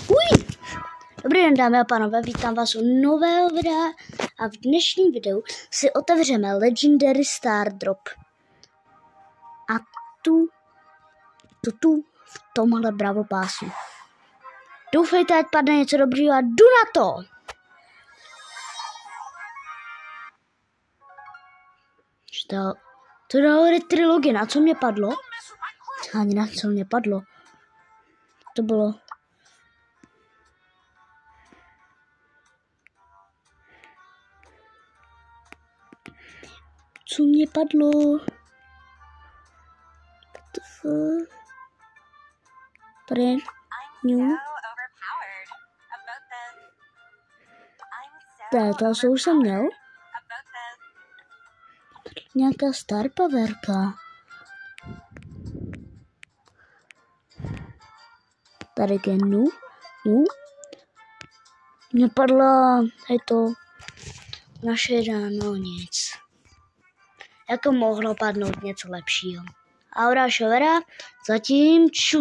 Uj! Dobrý den, dámy a pánové, vítám vás u nového videa a v dnešním videu si otevřeme Legendary Star Drop. A tu v tomhle bravo pásu. Doufejte, ať padne něco dobrýho a jdu na to! To dalo trilogie, na co mě padlo? Ani na co mě padlo. To bylo... Co mě padlo? Brand new. To jsou jsem měl. Nějaká star powerka. Tady je Mě padla, je to naše ráno nic. Jako mohlo padnout něco lepšího. Aura Šovera zatím čus.